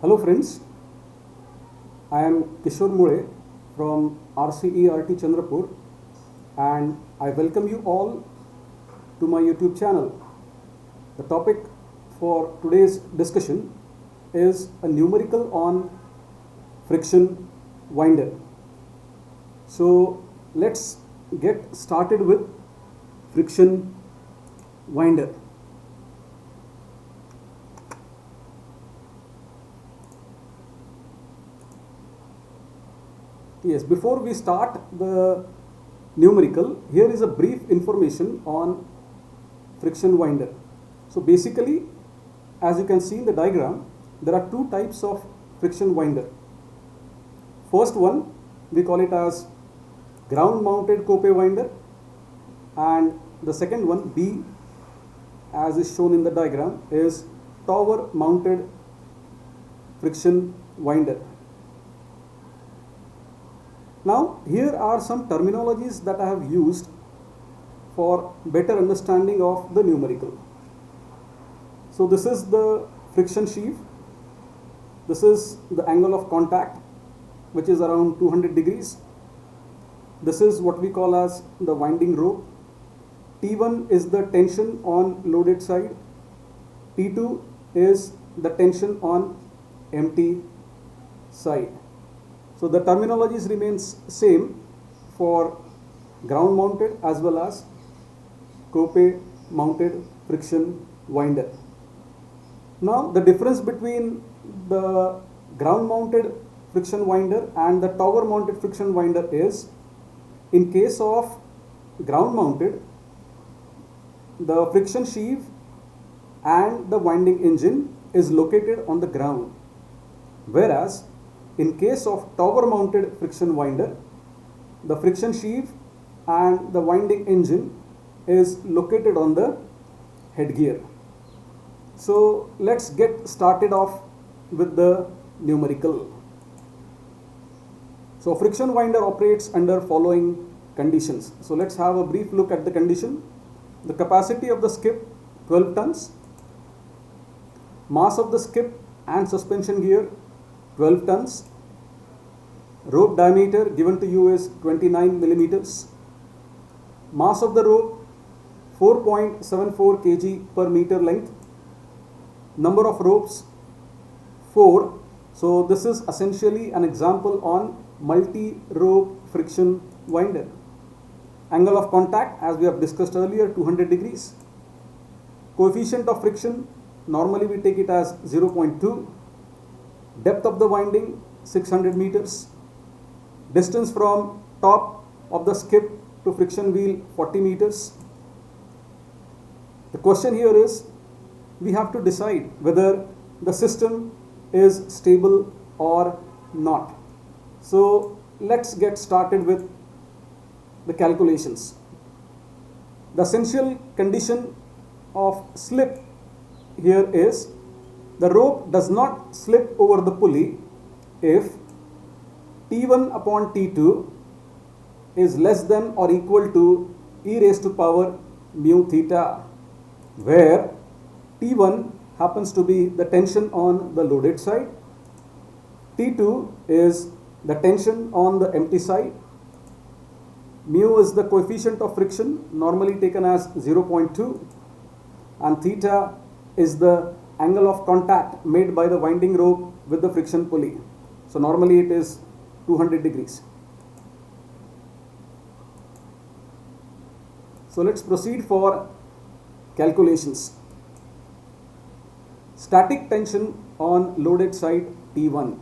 Hello friends, I am Kishore Mule from RCERT Chandrapur and I welcome you all to my YouTube channel. The topic for today's discussion is a numerical on friction winder. So let's get started with friction winder. Yes, before we start the numerical, here is a brief information on friction winder. So basically, as you can see in the diagram, there are two types of friction winder. First one, we call it as ground mounted Cope winder, and the second one, B, as is shown in the diagram, is tower mounted friction winder. Now, here are some terminologies that I have used for better understanding of the numerical. So, this is the friction sheave, this is the angle of contact, which is around 200 degrees. This is what we call as the winding rope. T1 is the tension on loaded side, T2 is the tension on empty side. So the terminologies remains same for ground mounted as well as Cope mounted friction winder. Now the difference between the ground mounted friction winder and the tower mounted friction winder is, in case of ground mounted, the friction sheave and the winding engine is located on the ground, whereas in case of tower mounted friction winder, the friction sheave and the winding engine is located on the headgear. So let's get started off with the numerical. So friction winder operates under following conditions. So let's have a brief look at the condition. The capacity of the skip 12 tons, mass of the skip and suspension gear 12 tons, rope diameter given to you is 29 millimeters, mass of the rope 4.74 kg per meter length, number of ropes 4. So this is essentially an example on multi-rope friction winder. Angle of contact, as we have discussed earlier, 200 degrees. Coefficient of friction, normally we take it as 0.2. Depth of the winding 600 meters. Distance from top of the skip to friction wheel 40 meters. The question here is, we have to decide whether the system is stable or not. So let's get started with the calculations. The essential condition of slip here is, the rope does not slip over the pulley if T1 upon T2 is less than or equal to e raised to power mu theta, where T1 happens to be the tension on the loaded side, T2 is the tension on the empty side, mu is the coefficient of friction, normally taken as 0.2, and theta is the angle of contact made by the winding rope with the friction pulley. So normally it is 200 degrees. So let's proceed for calculations. Static tension on loaded side T1.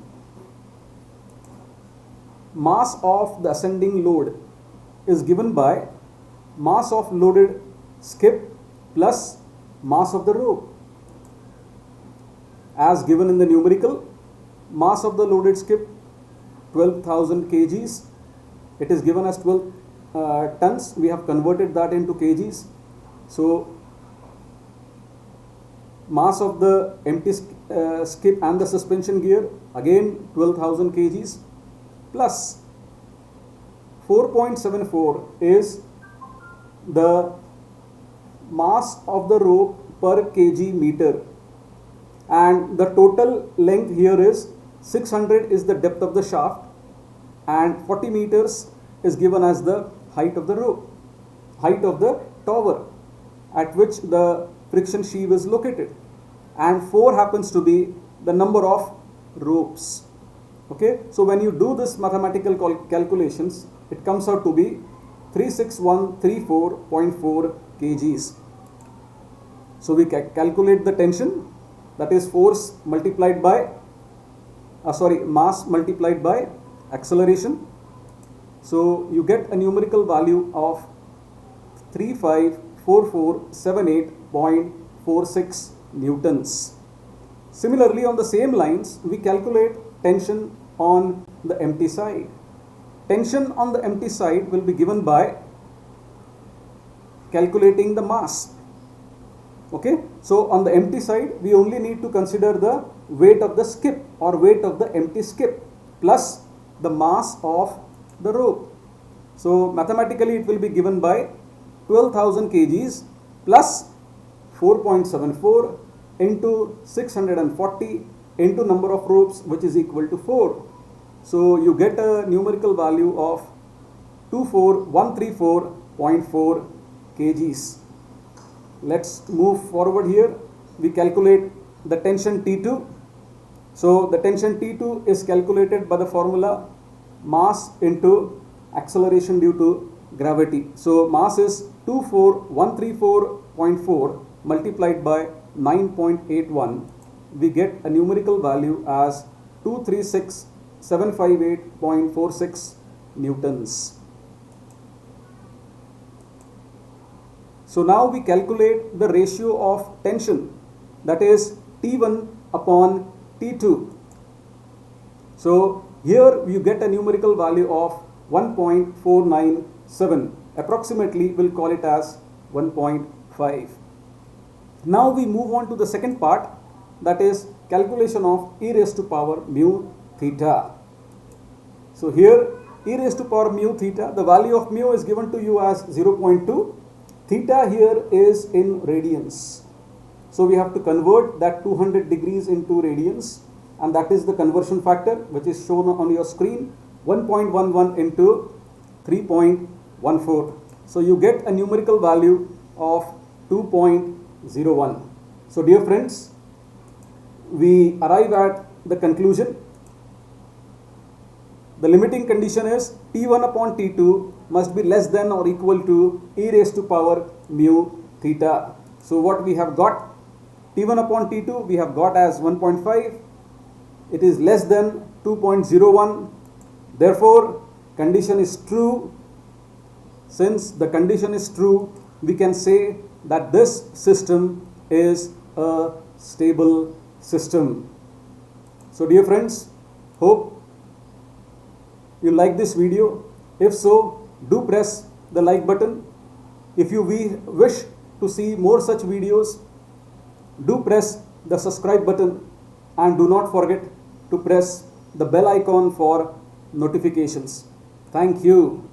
Mass of the ascending load is given by mass of loaded skip plus mass of the rope. As given in the numerical, mass of the loaded skip 12,000 kgs. It is given as 12 tons. We have converted that into kgs. So mass of the empty skip and the suspension gear, again 12,000 kgs, plus 4.74 is the mass of the rope per kg meter, and the total length here is 600 is the depth of the shaft, and 40 meters is given as the height of the rope, height of the tower at which the friction sheave is located, and 4 happens to be the number of ropes. Okay, so when you do this mathematical calculations, it comes out to be 36134.4 kgs. So we calculate the tension, that is force multiplied by mass multiplied by acceleration. So you get a numerical value of 354478.46 newtons. Similarly, on the same lines, we calculate tension on the empty side. Tension on the empty side will be given by calculating the mass. Okay, so on the empty side, we only need to consider the weight of the skip or weight of the empty skip plus the mass of the rope. So mathematically it will be given by 12,000 kgs plus 4.74 into 640 into number of ropes, which is equal to 4. So you get a numerical value of 24134.4 kgs. Let's move forward here. We calculate the tension T2. So the tension T2 is calculated by the formula mass into acceleration due to gravity. So mass is 24134.4 multiplied by 9.81. We get a numerical value as 236758.46 newtons. So now we calculate the ratio of tension, that is T1 upon T2. So here you get a numerical value of 1.497. Approximately we'll call it as 1.5. Now we move on to the second part, that is calculation of e raised to power mu theta. So here e raised to power mu theta, the value of mu is given to you as 0.2. Theta here is in radians. So we have to convert that 200 degrees into radians, and that is the conversion factor which is shown on your screen, 1.11 into 3.14. So you get a numerical value of 2.01. So dear friends, we arrive at the conclusion. The limiting condition is T1 upon T2 must be less than or equal to e raised to power mu theta. So what we have got, T1 upon T2 we have got as 1.5. It is less than 2.01. Therefore condition is true. Since the condition is true, we can say that this system is a stable system. So dear friends, hope you like this video. If so, do press the like button. If you wish to see more such videos, do press the subscribe button, and do not forget to press the bell icon for notifications. Thank you.